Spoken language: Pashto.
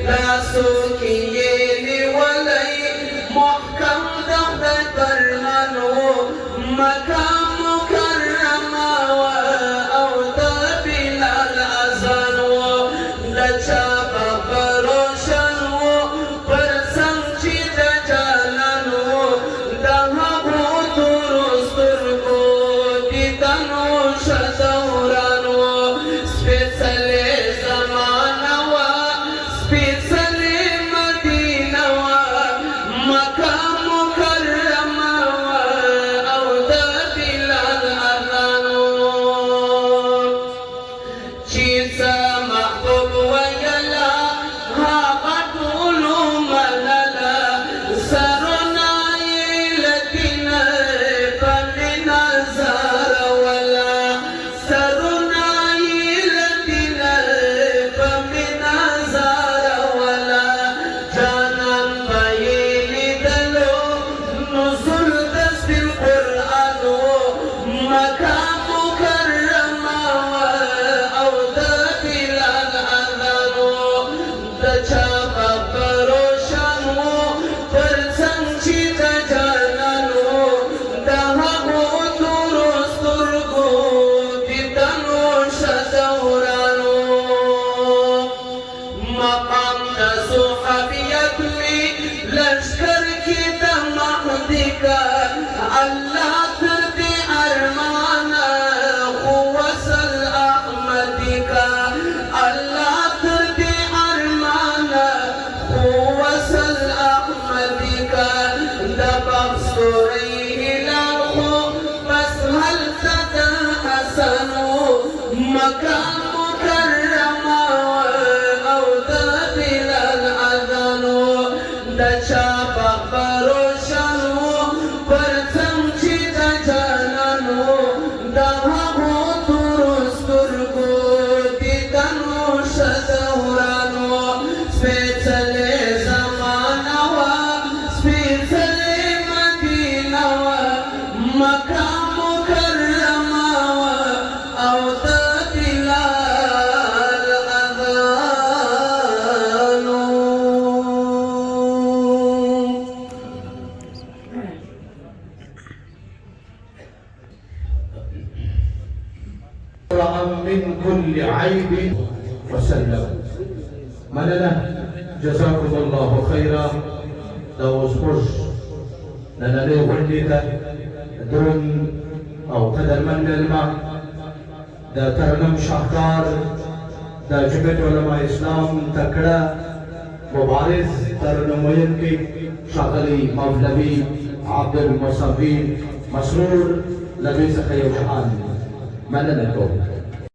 لاسو کې یې نیولی محکم د خدای فرمانو مکه مکرمه وه او د بلال اذان و د چا به په روشن و پر څنګ چې د جانان و د هغو تورو سترګو دیدن و شه دوران و سپېڅلې زمانه وه سپېڅلې مدینه وه مکه مکرمه وه او د بلال اذان و چې څه محبوب ویله هغه ټولو منله سرونه یې له دینه په مینه زاروله سرونه یې له دینه په مینه زاروله جانان به یې لیدلو نزول د سپین قرآن و مکه مکرمه وه او د بلال اذان و د چا به په روشن و پر څنګ چې د جانان و د هغو تورو سترګو دیدن و شه دوران و مقام د صحابیت مې لشکر کې د مهدي کا الله تر دې ارمانه خو وصل احمدي کا الله تر دې ارمانه خو وصل احمدي کا د بخت ستورۍ هلال خو بس هلته د حسن و مکه مکرمه وه او د بلال اذان و د چا به په روشن و پر څنګ چې د جانان و د هغو تورو سترګو دیدن و شه دوران و سپېڅلې زمانه وه سپېڅلې مدینه وه مکه مکرمه وه او د بلال اذان و من كل عيب وسلم مننه جزاكم الله خيرا دا وسپوش نننه غونډې ته درون او قدرمن مېلمه د ترنم شاهکار د جمعیت علماء اسلام تکړه مبارز ترنم ویونکی ښاغلي مولوي عبدالمصطفی مسرور له دوی څخه یو جهان مننه کوم